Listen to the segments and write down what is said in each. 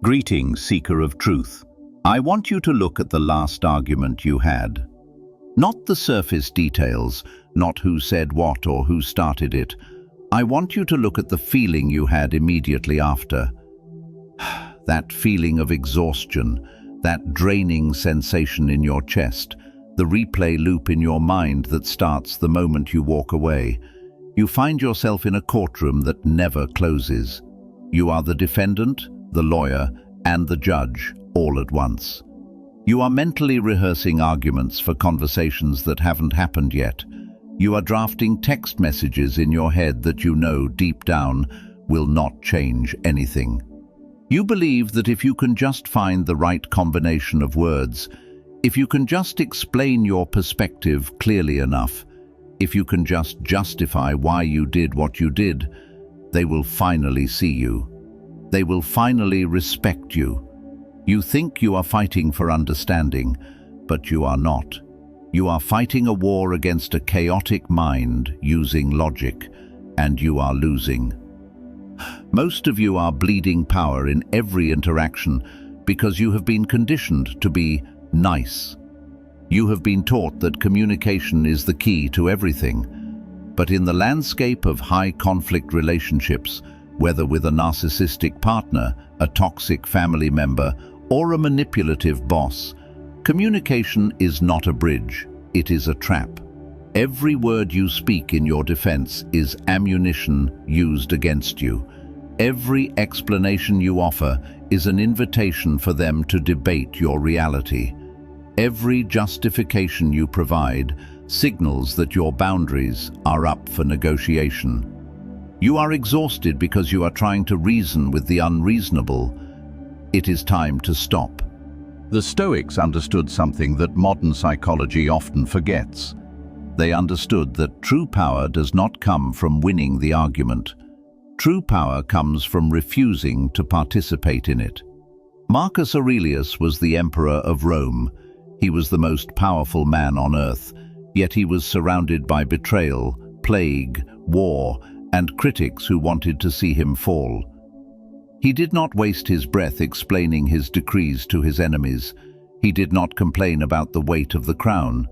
Greetings, seeker of truth. I want you to look at the last argument you had. Not the surface details, not who said what or who started it. I want you to look at the feeling you had immediately after. That feeling of exhaustion, that draining sensation in your chest, the replay loop in your mind that starts the moment you walk away. You find yourself in a courtroom that never closes. You are the defendant, the lawyer, and the judge, all at once. You are mentally rehearsing arguments for conversations that haven't happened yet. You are drafting text messages in your head that you know deep down will not change anything. You believe that if you can just find the right combination of words, if you can just explain your perspective clearly enough, if you can just justify why you did what you did, they will finally see you. They will finally respect you. You think you are fighting for understanding, but you are not. You are fighting a war against a chaotic mind using logic, and you are losing. Most of you are bleeding power in every interaction because you have been conditioned to be nice. You have been taught that communication is the key to everything. But in the landscape of high-conflict relationships, whether with a narcissistic partner, a toxic family member, or a manipulative boss, communication is not a bridge, it is a trap. Every word you speak in your defense is ammunition used against you. Every explanation you offer is an invitation for them to debate your reality. Every justification you provide signals that your boundaries are up for negotiation. You are exhausted because you are trying to reason with the unreasonable. It is time to stop. The Stoics understood something that modern psychology often forgets. They understood that true power does not come from winning the argument. True power comes from refusing to participate in it. Marcus Aurelius was the emperor of Rome. He was the most powerful man on earth, yet he was surrounded by betrayal, plague, war, and critics who wanted to see him fall. He did not waste his breath explaining his decrees to his enemies. He did not complain about the weight of the crown.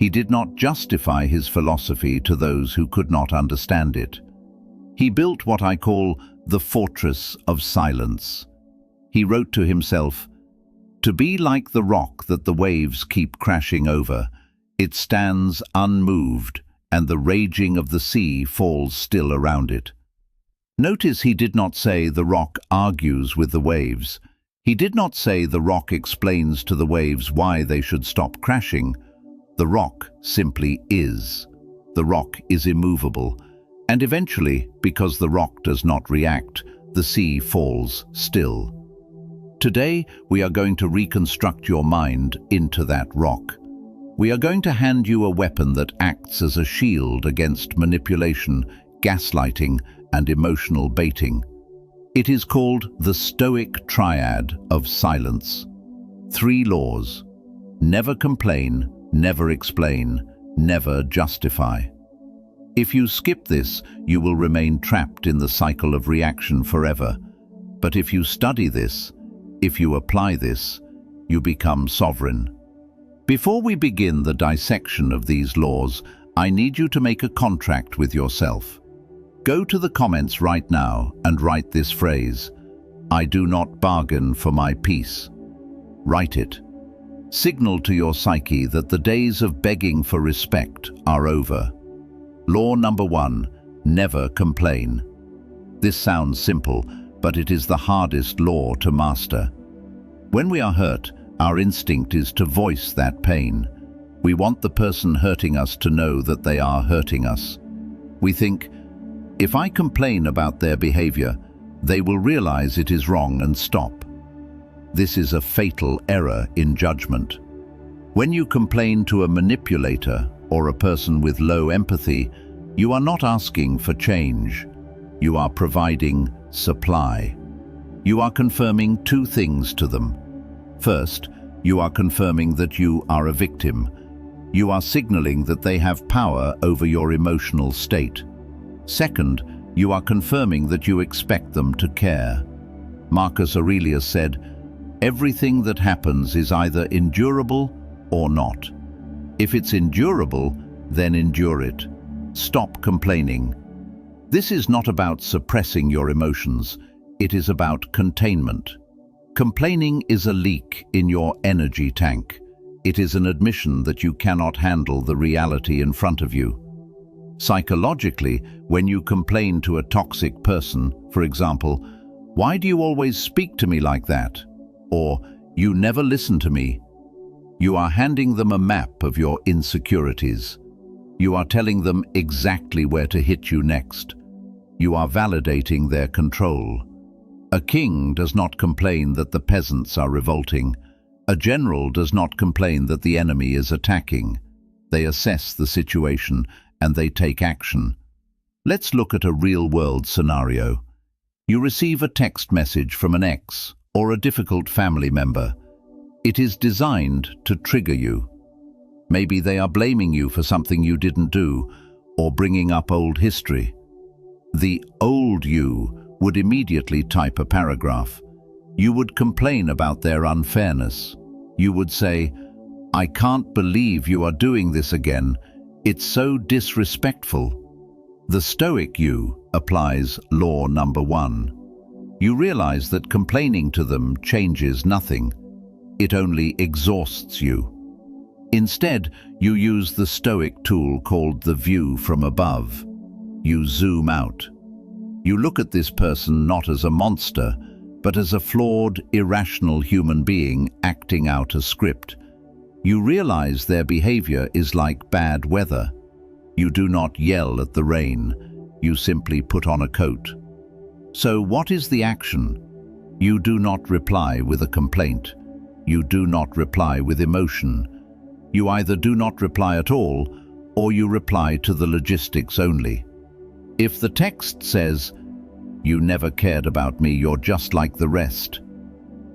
He did not justify his philosophy to those who could not understand it. He built what I call the fortress of silence. He wrote to himself, "To be like the rock that the waves keep crashing over, it stands unmoved, and the raging of the sea falls still around it." Notice he did not say the rock argues with the waves. He did not say the rock explains to the waves why they should stop crashing. The rock simply is. The rock is immovable. And eventually, because the rock does not react, the sea falls still. Today, we are going to reconstruct your mind into that rock. We are going to hand you a weapon that acts as a shield against manipulation, gaslighting, and emotional baiting. It is called the Stoic triad of silence. 3 laws: never complain, never explain, never justify. If you skip this, you will remain trapped in the cycle of reaction forever. But if you study this, if you apply this, you become sovereign. Before we begin the dissection of these laws, I need you to make a contract with yourself. Go to the comments right now and write this phrase: "I do not bargain for my peace." Write it. Signal to your psyche that the days of begging for respect are over. Law number 1, never complain. This sounds simple, but it is the hardest law to master. When we are hurt, our instinct is to voice that pain. We want the person hurting us to know that they are hurting us. We think, if I complain about their behavior, they will realize it is wrong and stop. This is a fatal error in judgment. When you complain to a manipulator or a person with low empathy, you are not asking for change. You are providing supply. You are confirming 2 things to them. First, you are confirming that you are a victim. You are signaling that they have power over your emotional state. Second, you are confirming that you expect them to care. Marcus Aurelius said, "Everything that happens is either endurable or not. If it's endurable, then endure it. Stop complaining." This is not about suppressing your emotions. It is about containment. Complaining is a leak in your energy tank. It is an admission that you cannot handle the reality in front of you. Psychologically, when you complain to a toxic person, for example, "Why do you always speak to me like that?" or "You never listen to me," you are handing them a map of your insecurities. You are telling them exactly where to hit you next. You are validating their control. A king does not complain that the peasants are revolting. A general does not complain that the enemy is attacking. They assess the situation and they take action. Let's look at a real-world scenario. You receive a text message from an ex or a difficult family member. It is designed to trigger you. Maybe they are blaming you for something you didn't do or bringing up old history. The old you would immediately type a paragraph. You would complain about their unfairness. You would say, "I can't believe you are doing this again. It's so disrespectful." The Stoic you applies law number 1. You realize that complaining to them changes nothing. It only exhausts you. Instead, you use the Stoic tool called the view from above. You zoom out. You look at this person not as a monster, but as a flawed, irrational human being acting out a script. You realize their behavior is like bad weather. You do not yell at the rain. You simply put on a coat. So what is the action? You do not reply with a complaint. You do not reply with emotion. You either do not reply at all, or you reply to the logistics only. If the text says, "You never cared about me, you're just like the rest,"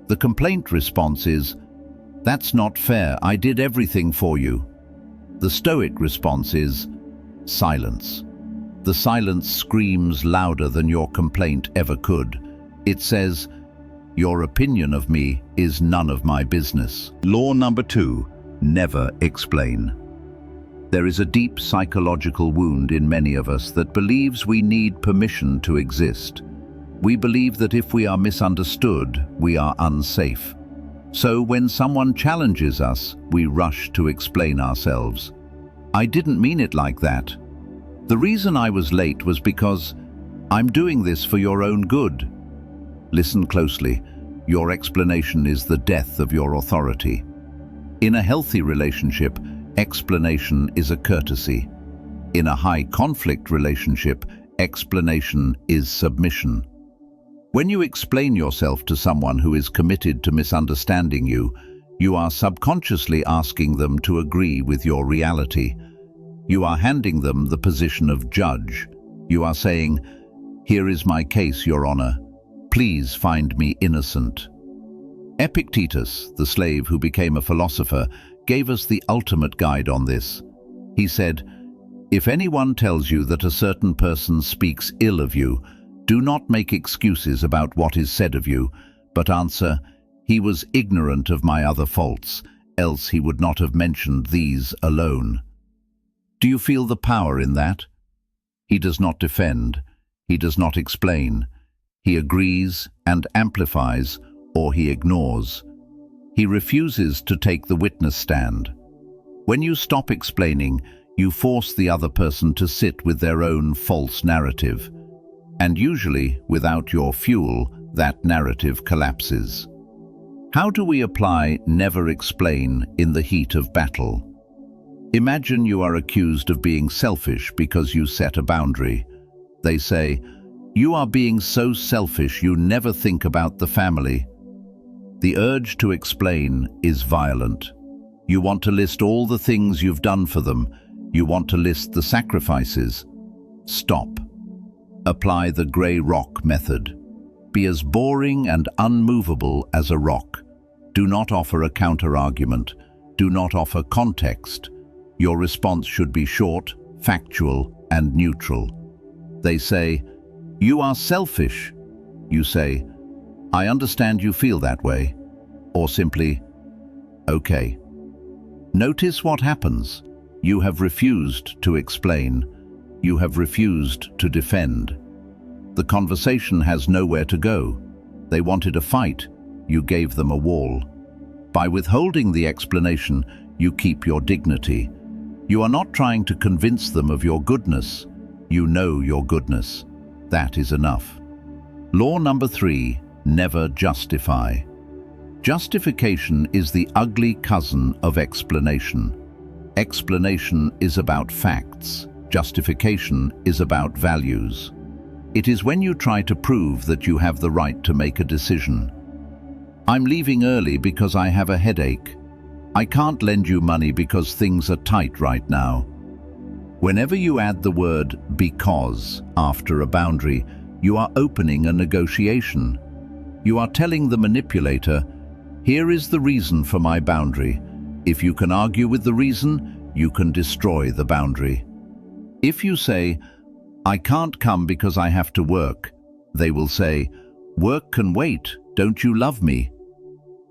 the complaint response is, "That's not fair, I did everything for you." The Stoic response is, silence. The silence screams louder than your complaint ever could. It says, "Your opinion of me is none of my business." Law number 2, never explain. There is a deep psychological wound in many of us that believes we need permission to exist. We believe that if we are misunderstood, we are unsafe. So when someone challenges us, we rush to explain ourselves. "I didn't mean it like that. The reason I was late was because I'm doing this for your own good." Listen closely. Your explanation is the death of your authority. In a healthy relationship, explanation is a courtesy. In a high-conflict relationship, explanation is submission. When you explain yourself to someone who is committed to misunderstanding you, you are subconsciously asking them to agree with your reality. You are handing them the position of judge. You are saying, "Here is my case, Your Honor. Please find me innocent." Epictetus, the slave who became a philosopher, gave us the ultimate guide on this. He said, "If anyone tells you that a certain person speaks ill of you, do not make excuses about what is said of you, but answer, 'He was ignorant of my other faults, else he would not have mentioned these alone.'" Do you feel the power in that? He does not defend. He does not explain. He agrees and amplifies, or he ignores. He refuses to take the witness stand. When you stop explaining, you force the other person to sit with their own false narrative. And usually, without your fuel, that narrative collapses. How do we apply never explain in the heat of battle? Imagine you are accused of being selfish because you set a boundary. They say, "You are being so selfish you never think about the family." The urge to explain is violent. You want to list all the things you've done for them. You want to list the sacrifices. Stop. Apply the grey rock method. Be as boring and unmovable as a rock. Do not offer a counter-argument. Do not offer context. Your response should be short, factual, and neutral. They say, "You are selfish." You say, I understand you feel that way. Or simply, okay. Notice what happens. You have refused to explain. You have refused to defend. The conversation has nowhere to go. They wanted a fight. You gave them a wall. By withholding the explanation, you keep your dignity. You are not trying to convince them of your goodness. You know your goodness. That is enough. Law number 3, never justify. Justification is the ugly cousin of explanation. Explanation is about facts. Justification is about values. It is when you try to prove that you have the right to make a decision. I'm leaving early because I have a headache. I can't lend you money because things are tight right now. Whenever you add the word because after a boundary, you are opening a negotiation. You are telling the manipulator, here is the reason for my boundary. If you can argue with the reason, you can destroy the boundary. If you say, I can't come because I have to work, they will say, work can wait, don't you love me?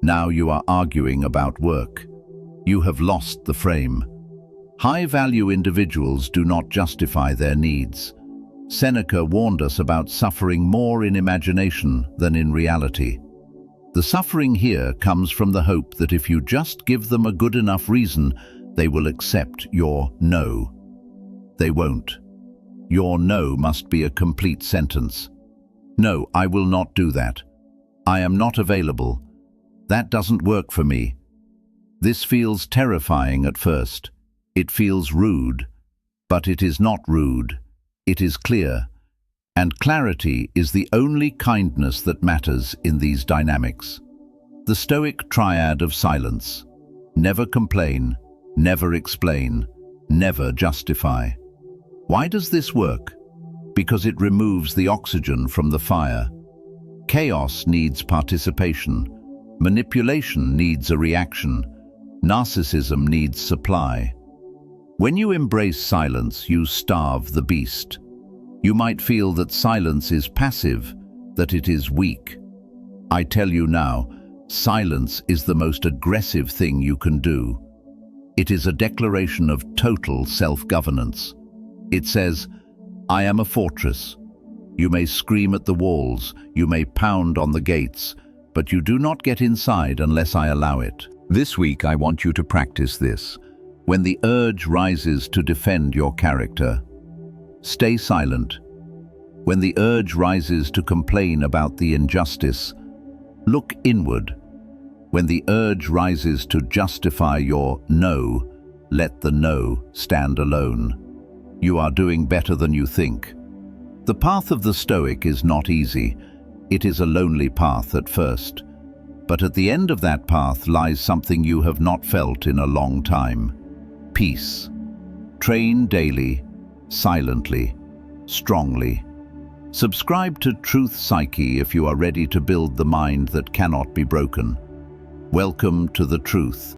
Now you are arguing about work. You have lost the frame. High-value individuals do not justify their needs. Seneca warned us about suffering more in imagination than in reality. The suffering here comes from the hope that if you just give them a good enough reason, they will accept your no. They won't. Your no must be a complete sentence. No, I will not do that. I am not available. That doesn't work for me. This feels terrifying at first. It feels rude, but it is not rude. It is clear. And clarity is the only kindness that matters in these dynamics. The Stoic triad of silence. Never complain, never explain, never justify. Why does this work? Because it removes the oxygen from the fire. Chaos needs participation. Manipulation needs a reaction. Narcissism needs supply. When you embrace silence, you starve the beast. You might feel that silence is passive, that it is weak. I tell you now, silence is the most aggressive thing you can do. It is a declaration of total self-governance. It says, I am a fortress. You may scream at the walls, you may pound on the gates, but you do not get inside unless I allow it. This week I want you to practice this. When the urge rises to defend your character, stay silent. When the urge rises to complain about the injustice, look inward. When the urge rises to justify your no, let the no stand alone. You are doing better than you think. The path of the Stoic is not easy. It is a lonely path at first. But at the end of that path lies something you have not felt in a long time. Peace. Train daily, silently, strongly. Subscribe to Truth Psyche if you are ready to build the mind that cannot be broken. Welcome to the truth.